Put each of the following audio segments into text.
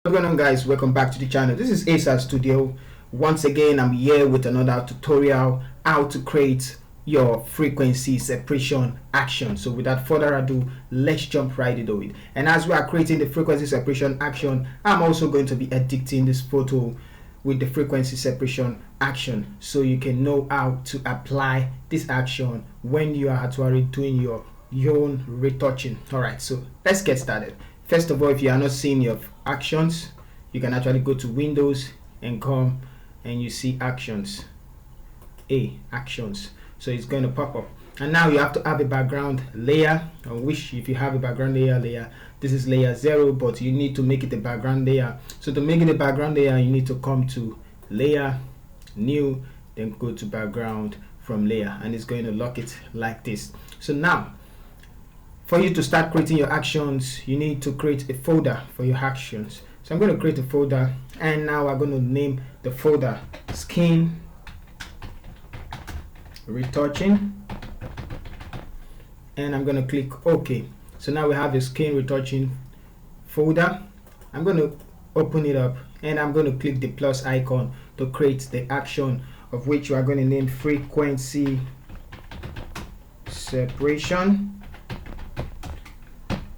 What's going on, guys? Welcome back to the channel. This is ASAR Studio. Once again, I'm here with another tutorial how to create your frequency separation action. So without further ado, let's jump right into it. And as we are creating the frequency separation action, I'm also going to be editing this photo with the frequency separation action, so you can know how to apply this action when you are actually doing your own retouching. All right, so let's get started. First of all, if you are not seeing your actions, you can actually go to Windows and come and you see actions, actions. So it's going to pop up, and now you have to have a background layer, on which if you have a background layer, this is layer 0, but you need to make it a background layer. So to make it a background layer, you need to come to layer, new, then go to background from layer, and it's going to lock it like this. So now, for you to start creating your actions, you need to create a folder for your actions. So I'm going to create a folder, and now I'm going to name the folder skin retouching, and I'm going to click OK. So now we have the skin retouching folder. I'm going to open it up, and I'm going to click the plus icon to create the action, of which you are going to name frequency separation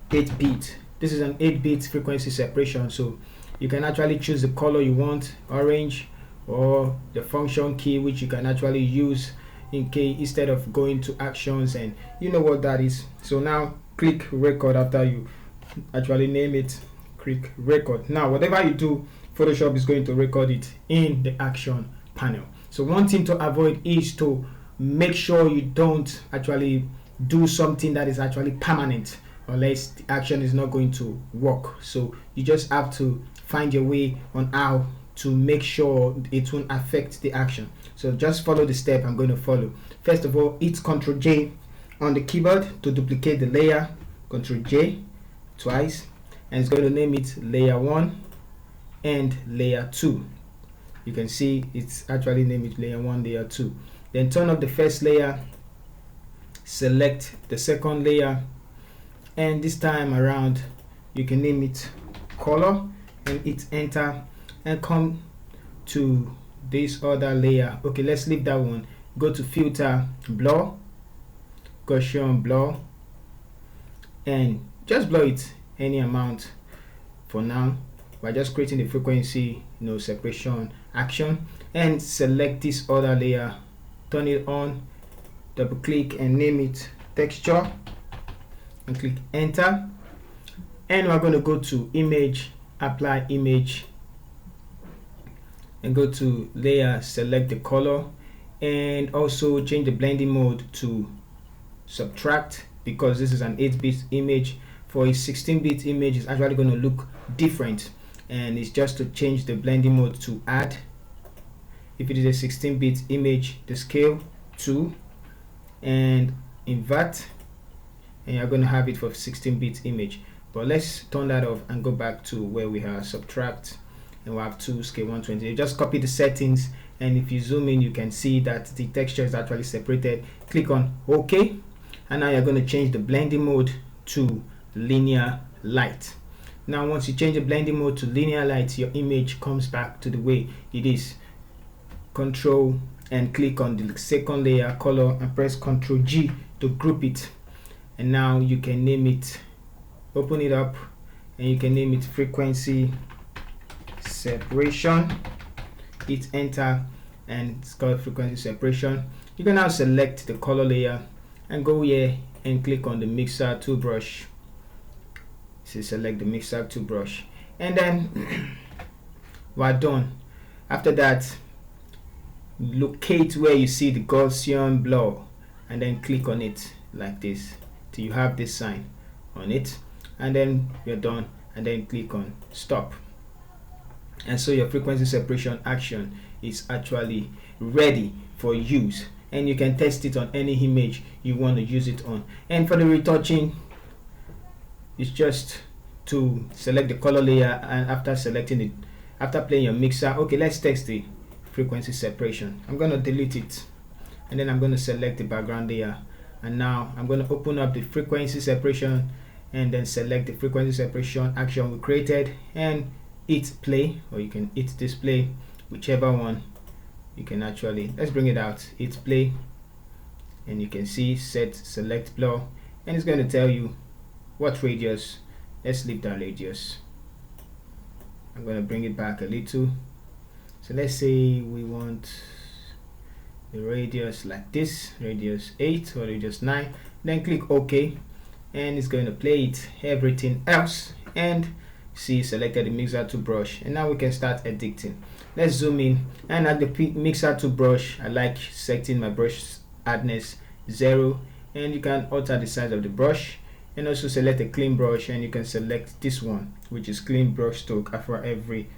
8-bit. This is an 8-bit frequency separation, so you can actually choose the color you want, orange, or the function key, which you can actually use in case instead of going to actions, and you know what that is. So now click record after you actually name it. Click record. Now whatever you do, Photoshop is going to record it in the action panel. So one thing to avoid is to make sure you don't actually do something that is actually permanent, unless the action is not going to work. So you just have to find your way on how to make sure it won't affect the action. So just follow the step I'm going to follow. First of all, hit Ctrl J on the keyboard to duplicate the layer. Ctrl J twice, and it's going to name it layer 1 and layer 2. You can see it's actually named it layer 1, layer 2. Then turn up the first layer, select the second layer, and this time around you can name it color and hit enter, and come to this other layer. Okay, let's leave that one. Go to filter, blur, Gaussian blur, and just blur it any amount for now. We're just creating the frequency separation action, and select this other layer, turn it on, double click and name it texture, and click enter. And we're going to go to image, apply image, and go to layer, select the color, and also change the blending mode to subtract, because this is an 8-bit image. For a 16-bit image, it's actually going to look different, and it's just to change the blending mode to add. If it is a 16-bit image, the scale 2, and invert, and you're going to have it for 16-bit image. But let's turn that off and go back to where we have subtract, and we have 2 scale 120. You just copy the settings, and if you zoom in, you can see that the texture is actually separated. Click on OK, and now you're going to change the blending mode to linear light. Now once you change the blending mode to linear light, your image comes back to the way it is. Control and click on the second layer, color, and press Ctrl G to group it. And now you can name it, open it up, and you can name it frequency separation. Hit enter, and it's called frequency separation. You can now select the color layer and go here and click on the mixer tool brush. So select the mixer tool brush, and then we're done. After that, locate where you see the Gaussian blur, and then click on it like this till you have this sign on it, and then you're done, and then click on stop. And so your frequency separation action is actually ready for use, and you can test it on any image you want to use it on. And for the retouching, it's just to select the color layer, and after selecting it, after playing your mixer, okay, let's test the frequency separation. I'm going to delete it, and then I'm going to select the background layer, and now I'm going to open up the frequency separation and then select the frequency separation action we created and hit play or you can hit display, whichever one you can actually. Let's bring it out, hit play, and you can see set select blur, and it's going to tell you what radius. Let's leave that radius. I'm going to bring it back a little. So let's say we want the radius like this, radius 8 or radius 9. Then click OK, and it's going to play it everything else, and see selected the mixer to brush, and now we can start editing. Let's zoom in, and at the mixer to brush, I like setting my brush hardness 0, and you can alter the size of the brush, and also select a clean brush, and you can select this one, which is clean brush stroke after every,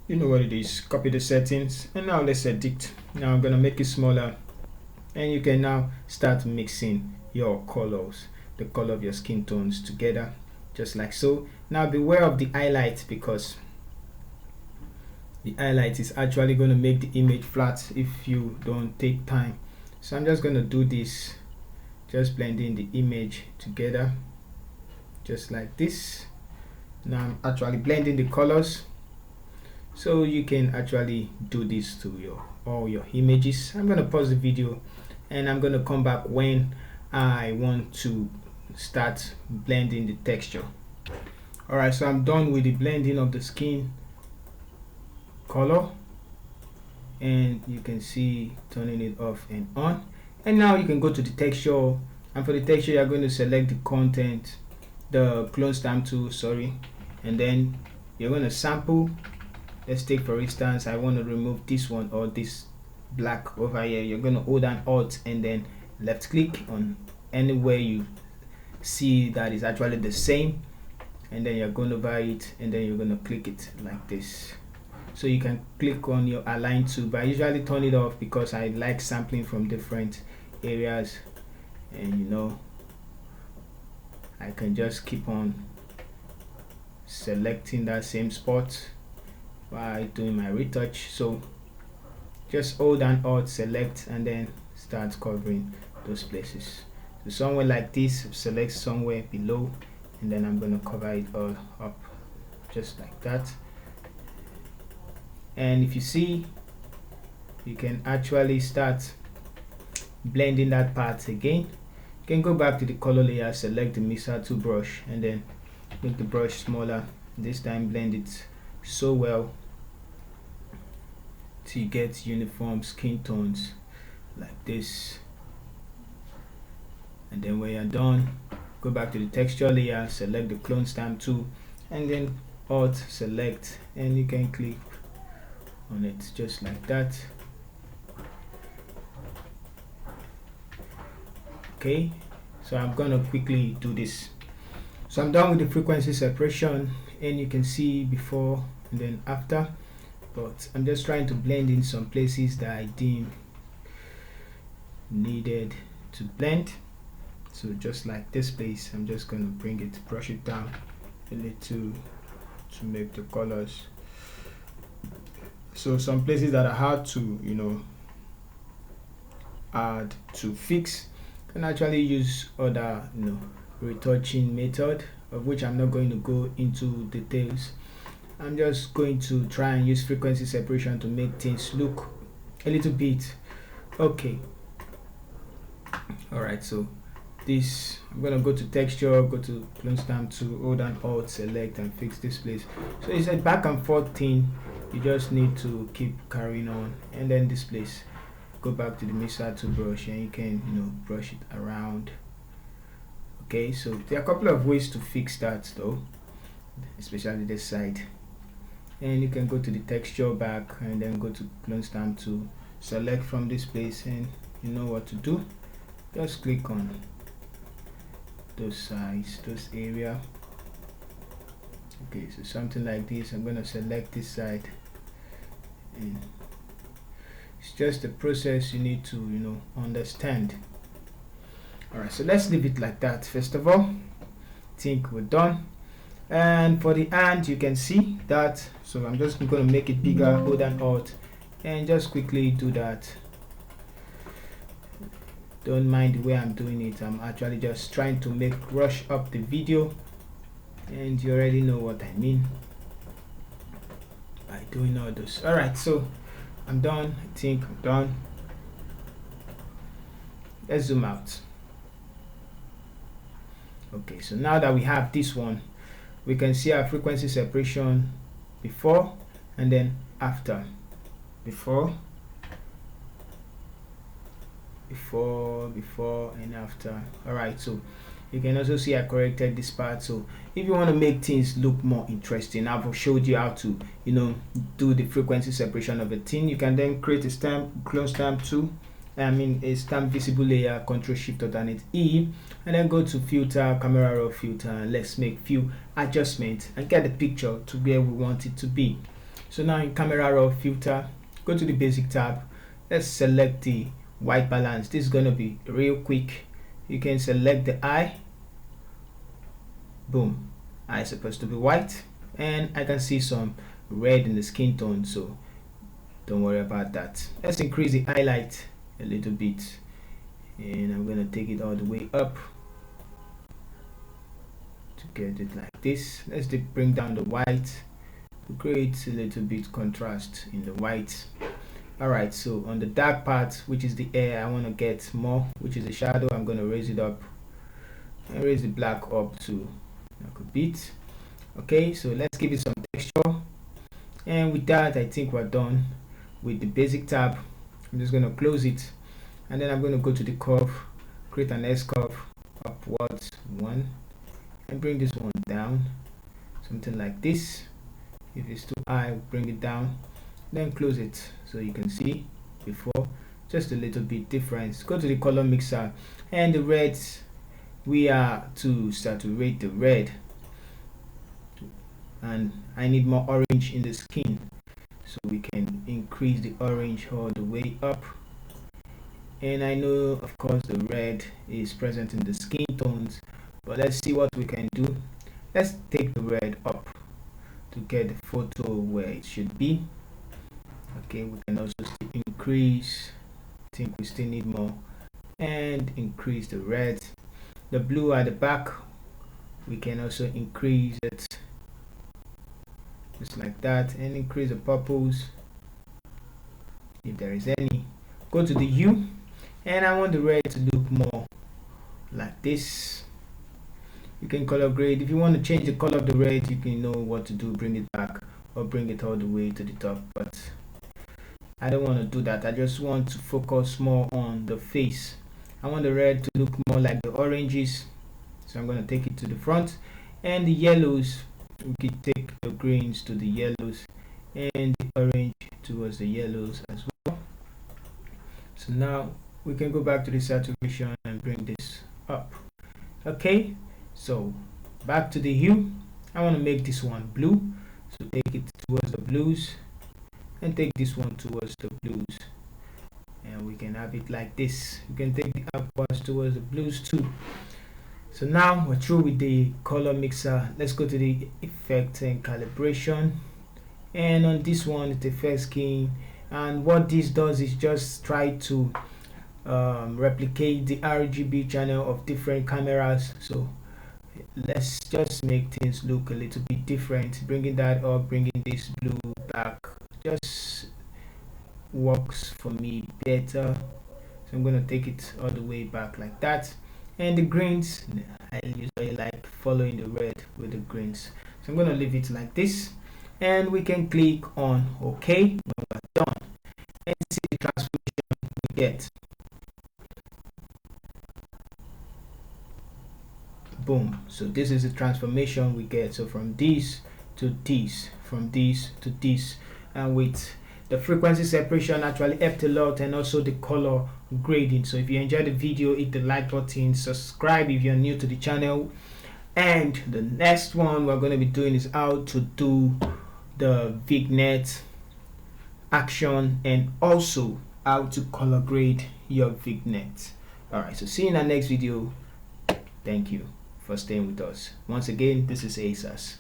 you know what it is. Copy the settings, and now let's edit. Now I'm gonna make it smaller, and you can now start mixing your colors, the color of your skin tones together, just like so. Now beware of the highlight, because the highlight is actually going to make the image flat if you don't take time. So I'm just going to do this, just blending the image together, just like this. Now I'm actually blending the colors, so you can actually do this to all your images. I'm going to pause the video, and I'm going to come back when I want to start blending the texture. Alright, so I'm done with the blending of the skin color, and you can see turning it off and on. And now you can go to the texture, and for the texture you're going to select the content, the clone stamp tool, sorry, and then you're going to sample. Let's take, for instance, I want to remove this one or this black over here. You're going to hold down Alt and then left click on anywhere you see that is actually the same, and then you're going over it, and then you're going to click it like this. So you can click on your align tool, but I usually turn it off because I like sampling from different areas, and you know, I can just keep on selecting that same spot while doing my retouch. So just hold down Alt, select, and then start covering those places. So somewhere like this, select somewhere below, and then I'm going to cover it all up just like that. And if you see, you can actually start blending that part again. You can go back to the color layer, select the mixer tool brush, and then make the brush smaller. This time blend it so well till you get uniform skin tones like this. And then when you're done, go back to the texture layer, select the clone stamp tool, and then Alt select, and you can click on it just like that. Okay, so I'm gonna quickly do this. So I'm done with the frequency separation, and you can see before and then after, but I'm just trying to blend in some places that I deem needed to blend. So just like this place, I'm just going to bring it, brush it down a little to make the colors. So some places that are hard to, you know, add to fix, can actually use other, you know, retouching method, of which I'm not going to go into details. I'm just going to try and use frequency separation to make things look a little bit okay. Alright, so this, I'm gonna go to texture, go to clone stamp to hold down Alt, select, and fix this place. So it's a back and forth thing. You just need to keep carrying on, and then this place, go back to the mixer tool brush, and you can, you know, brush it around. Okay, so there are a couple of ways to fix that though, especially this side. And you can go to the texture back, and then go to clone stamp to select from this place, and you know what to do. Just click on those sides, those area. Okay, so something like this. I'm going to select this side, and it's just a process you need to, you know, understand. Alright, so let's leave it like that. First of all, I think we're done. And for the hand, you can see that, so I'm just going to make it bigger, hold down Alt, and just quickly do that. Don't mind the way I'm doing it. I'm actually just trying to rush up the video, and you already know what I mean. doing all this. All right, so I'm done. I think I'm done. Let's zoom out. Okay, so now that we have this one, we can see our frequency separation before and then after. Before and after. All right, so you can also see I corrected this part. So if you want to make things look more interesting, I've showed you how to, do the frequency separation of a thing. You can then create a stamp, clone stamp tool, a stamp visible layer, Control Shift Alternate E, and then go to filter, camera raw filter, and let's make few adjustments and get the picture to where we want it to be. So now in camera raw filter, go to the basic tab. Let's select the white balance. This is going to be real quick. You can select the eye. Boom, eye is supposed to be white, and I can see some red in the skin tone, so don't worry about that. Let's increase the highlight a little bit, and I'm going to take it all the way up to get it like this. Let's bring down the white to create a little bit contrast in the white. Alright, so on the dark part, which is the air, I want to get more, which is the shadow. I'm going to raise it up and raise the black up to like a bit. Okay, so let's give it some texture, and with that I think we're done with the basic tab. I'm just going to close it, and then I'm going to go to the curve, create an S curve upwards one, and bring this one down, something like this. If it's too high, bring it down, then close it. So you can see before, just a little bit difference. Go to the color mixer, and the reds, we are to saturate the red, and I need more orange in the skin, so we can increase the orange all the way up. And I know of course the red is present in the skin tones, but let's see what we can do. Let's take the red up to get the photo where it should be. Okay, we can also still increase, I think we still need more, and increase the red. The blue at the back, we can also increase it just like that, and increase the purples if there is any. Go to the hue, and I want the red to look more like this. You can color grade. If you want to change the color of the red, you can know what to do, bring it back or bring it all the way to the top, but I don't want to do that. I just want to focus more on the face. I want the red to look more like the oranges, so I'm going to take it to the front. And the yellows, we can take the greens to the yellows, and the orange towards the yellows as well. So now we can go back to the saturation and bring this up. Okay, so back to the hue. I want to make this one blue, so take it towards the blues, and take this one towards the blues, and we can have it like this. You can take the upwards towards the blues too. So now we're through with the color mixer. Let's go to the effect and calibration, and on this one it's the first key, and what this does is just try to replicate the RGB channel of different cameras. So let's just make things look a little bit different, bringing that up, bringing this blue back, just works for me better. So I'm going to take it all the way back like that. And the greens, I usually like following the red with the greens, so I'm going to leave it like this, and we can click on OK when we're done, and see the transformation we get. Boom. So this is the transformation we get. So from this to this, from this to this, and with the frequency separation actually helped a lot, and also the color grading. So if you enjoyed the video, hit the like button, subscribe if you're new to the channel, and the next one we're going to be doing is how to do the vignette action, and also how to color grade your vignette. Alright, so see you in our next video. Thank you for staying with us. Once again, this is ASAS.